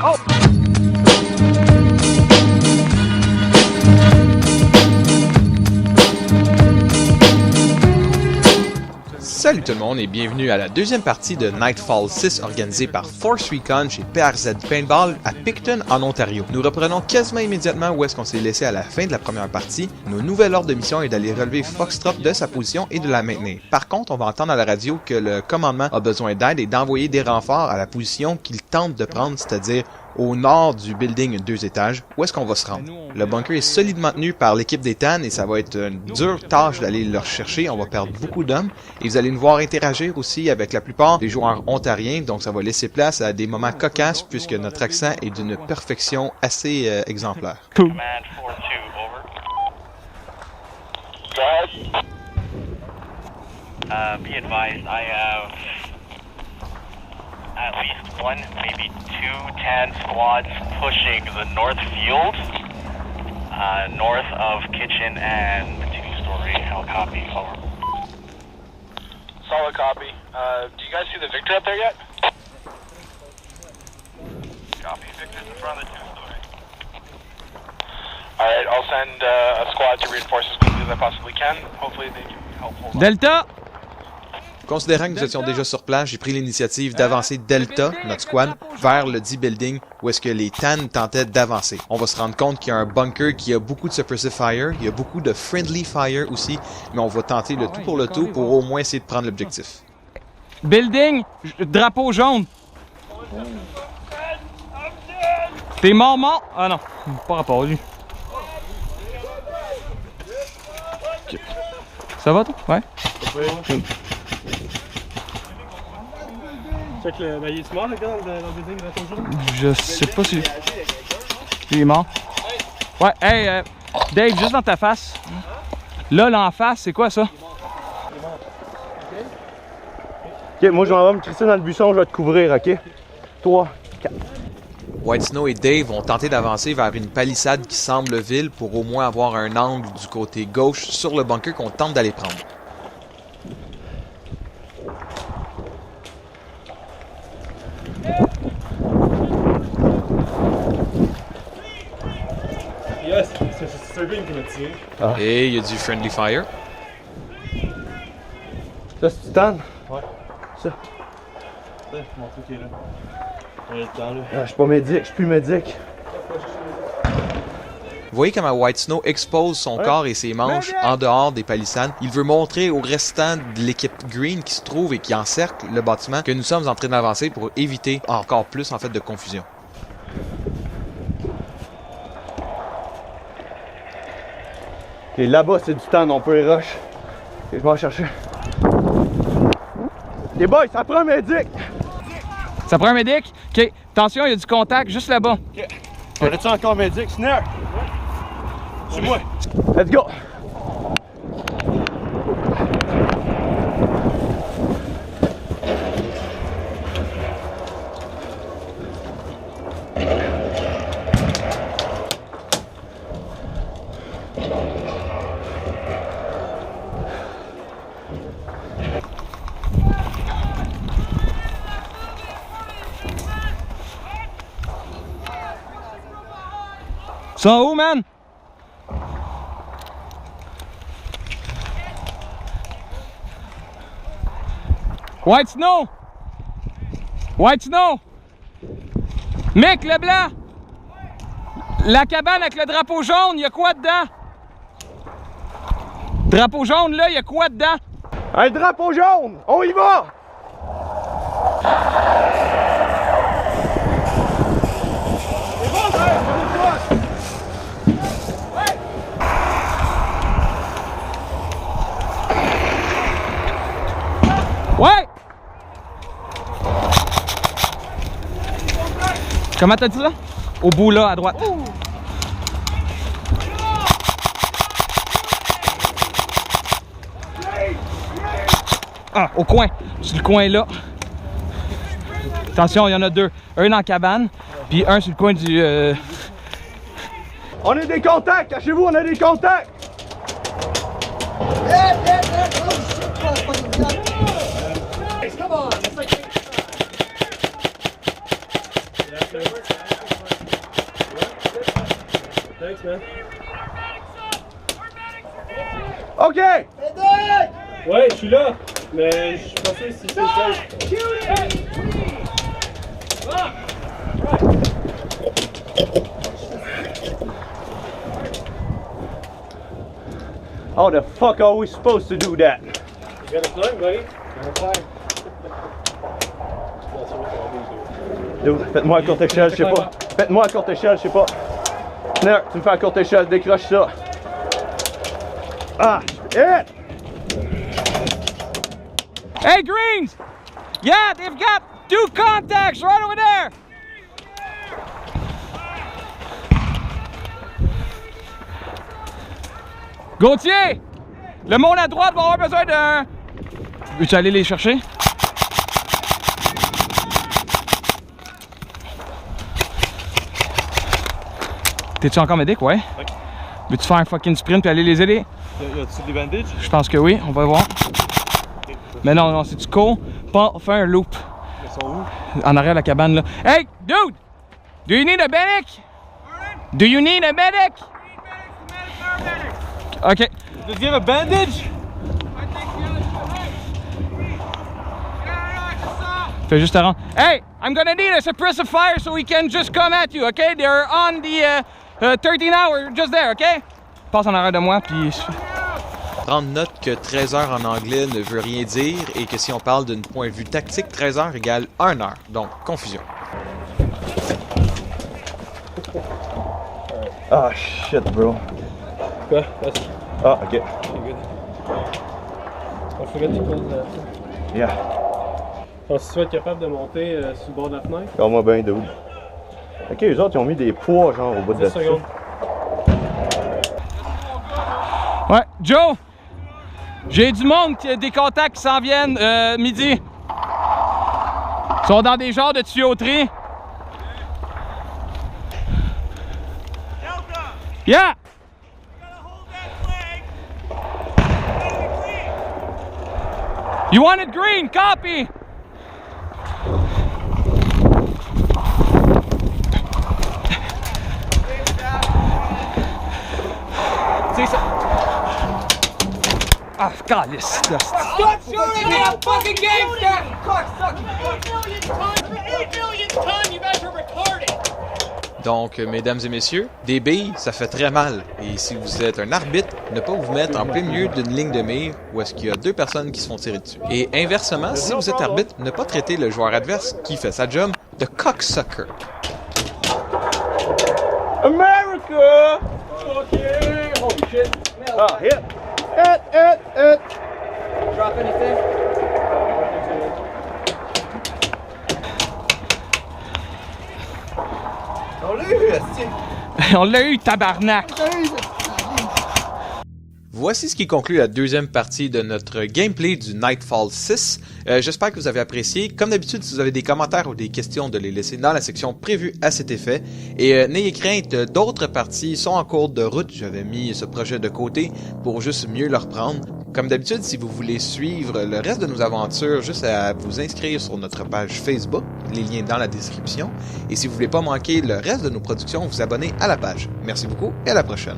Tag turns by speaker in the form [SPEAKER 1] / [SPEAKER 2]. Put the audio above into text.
[SPEAKER 1] Oh!
[SPEAKER 2] Salut tout le monde et bienvenue à la deuxième partie de Nightfall 6 organisée par Force Recon chez PRZ Paintball à Picton en Ontario. Nous reprenons quasiment immédiatement où est-ce qu'on s'est laissé à la fin de la première partie. Nos nouvel ordre de mission est d'aller relever Foxtrot de sa position et de la maintenir. Par contre, on va entendre à la radio que le commandement a besoin d'aide et d'envoyer des renforts à la position qu'il tente de prendre, c'est-à-dire au nord du building 2 étages. Où est-ce qu'on va se rendre? Le bunker est solidement tenu par l'équipe des TAN et ça va être une dure tâche d'aller le rechercher. On va perdre beaucoup d'hommes et vous allez nous voir interagir aussi avec la plupart des joueurs ontariens, donc ça va laisser place à des moments cocasses puisque notre accent est d'une perfection assez exemplaire.
[SPEAKER 1] Cool.
[SPEAKER 3] Be advised, I have at least one, maybe two TAN squads pushing the north field, north of kitchen and two-story. How copy? Over.
[SPEAKER 4] Solid copy. Do you guys see the Victor up there yet?
[SPEAKER 3] Copy. Victor's in front of the two-story.
[SPEAKER 4] Alright, I'll send a squad to reinforce as quickly as I possibly can. Hopefully they can help hold on.
[SPEAKER 1] Delta!
[SPEAKER 2] Considérant que nous étions déjà sur place, j'ai pris l'initiative d'avancer Delta, notre squad, vers le dit building où est-ce que les TAN tentaient d'avancer. On va se rendre compte qu'il y a un bunker qui a beaucoup de suppressive fire, il y a beaucoup de friendly fire aussi, mais on va tenter le tout pour le tout pour au moins essayer de prendre l'objectif.
[SPEAKER 1] Building, drapeau jaune. T'es mort? Ah non, pas rapport lui. Okay. Ça va toi? Ouais.
[SPEAKER 5] Check le. Ben, il est mort le gars dans le building drapeau jaune?
[SPEAKER 1] Je sais pas si. Il est mort. Ouais, hey, Dave, juste dans ta face. Là en face, c'est quoi ça?
[SPEAKER 5] Ok, moi je m'en vais me crisser dans le buisson, je vais te couvrir, ok? 3, 4.
[SPEAKER 2] White Snow et Dave ont tenté d'avancer vers une palissade qui semble ville pour au moins avoir un angle du côté gauche sur le bunker qu'on tente d'aller prendre.
[SPEAKER 5] Yes, c'est un gars qui m'a tiré.
[SPEAKER 2] Et il y a du friendly fire.
[SPEAKER 5] Ça, c'est Titan? Ouais. Ça.
[SPEAKER 4] C'est mon truc est là. On a le temps là.
[SPEAKER 5] Ah, je suis pas médic, je suis plus médic.
[SPEAKER 2] Vous voyez comment White Snow expose son corps et ses manches en dehors des palissades. Il veut montrer au restant de l'équipe Green qui se trouve et qui encercle le bâtiment que nous sommes en train d'avancer pour éviter encore plus en fait de confusion.
[SPEAKER 5] Ok, là-bas c'est du temps, on peut les rush. Ok, je vais en chercher. Les boys, ça prend un médic!
[SPEAKER 1] Ça prend un médic? Ok, attention, il y a du contact juste là-bas.
[SPEAKER 5] Ok. Aurais-tu encore un médic, Snare? C'est moi. Let's go!
[SPEAKER 1] Ils sont où, man? White Snow! White Snow! Mick, le blanc! La cabane avec le drapeau jaune, il y a quoi dedans? Drapeau jaune, là, il y a quoi dedans?
[SPEAKER 5] Un drapeau jaune! On y va!
[SPEAKER 1] Ouais! Comment t'as dit ça? Au bout là, à droite. Ah, au coin. Sur le coin là. Attention, il y en a deux. Un dans la cabane, puis un sur le coin du...
[SPEAKER 5] On a des contacts! Cachez-vous, on a des contacts! Thanks, man. OK! Ouais, je suis là, mais je suis pas sûr si c'est ça. How the fuck are we supposed to do that? You got a plan, buddy? Dude, faites-moi à courte échelle, je sais pas. Faites-moi à courte échelle, je sais pas. Nerf, tu me fais à courte échelle, décroche ça. Ah, shit!
[SPEAKER 1] Hey, Greens! Yeah, they've got 2 contacts right over there! Gauthier! Le monde à droite va avoir besoin d'un... Veux-tu aller les chercher? T'es-tu encore médic? Ouais.
[SPEAKER 5] Oui.
[SPEAKER 1] Veux-tu faire un fucking sprint puis aller les aider?
[SPEAKER 5] Y a-tu des bandages?
[SPEAKER 1] Je pense que oui, on va voir. Mais non, non, c'est du cool. Fais un loop.
[SPEAKER 5] Ils sont où?
[SPEAKER 1] En arrière de la cabane là. Hey, dude! Do you need a medic? Do you need a medic? Okay.
[SPEAKER 5] Does he have a bandage?
[SPEAKER 1] Fais juste te rendre. Hey, I'm gonna need a suppressive fire so we can just come at you, okay? They're on the 13 hour, just there, okay? Passe en arrière de moi, puis...
[SPEAKER 2] Prendre note que 13 heures en anglais ne veut rien dire et que si on parle d'un point de vue tactique, 13 heures égale 1 heure. Donc, confusion.
[SPEAKER 5] Ah, shit, bro. Quoi? Ah, OK. Okay, good. I forgot to close that. Yeah. Alors, si tu vas être capable de monter sur le bord de la fenêtre. Calme-moi bien, dude. OK, eux autres, ils ont mis des poids, genre, au bout de la seconde.
[SPEAKER 1] Ouais, Joe! J'ai du monde, des contacts qui s'en viennent midi. Ils sont dans des genres de tuyauterie. Yeah! You want it green, copy! C'est ça. Ah, God, this stuff.
[SPEAKER 6] Stop shooting me! I'm fucking game start! Cocksucker! 8 million ton, you guys are retarded!
[SPEAKER 2] Donc, mesdames et messieurs, des billes, ça fait très mal. Et si vous êtes un arbitre, ne pas vous mettre en plein milieu d'une ligne de mire où est-ce qu'il y a 2 personnes qui se font tirer dessus. Et inversement, si vous êtes arbitre, ne pas traiter le joueur adverse qui fait sa job de cocksucker.
[SPEAKER 5] America!
[SPEAKER 1] Okay. Holy shit.
[SPEAKER 5] Ah, hit!
[SPEAKER 1] Drop anything?
[SPEAKER 5] On l'a eu, esti!
[SPEAKER 1] On l'a eu, tabarnak!
[SPEAKER 2] Voici ce qui conclut la deuxième partie de notre gameplay du Nightfall 6. J'espère que vous avez apprécié. Comme d'habitude, si vous avez des commentaires ou des questions, de les laisser dans la section prévue à cet effet. Et n'ayez crainte, d'autres parties sont en cours de route. J'avais mis ce projet de côté pour juste mieux le reprendre. Comme d'habitude, si vous voulez suivre le reste de nos aventures, juste à vous inscrire sur notre page Facebook, les liens dans la description. Et si vous voulez pas manquer le reste de nos productions, vous abonnez à la page. Merci beaucoup et à la prochaine.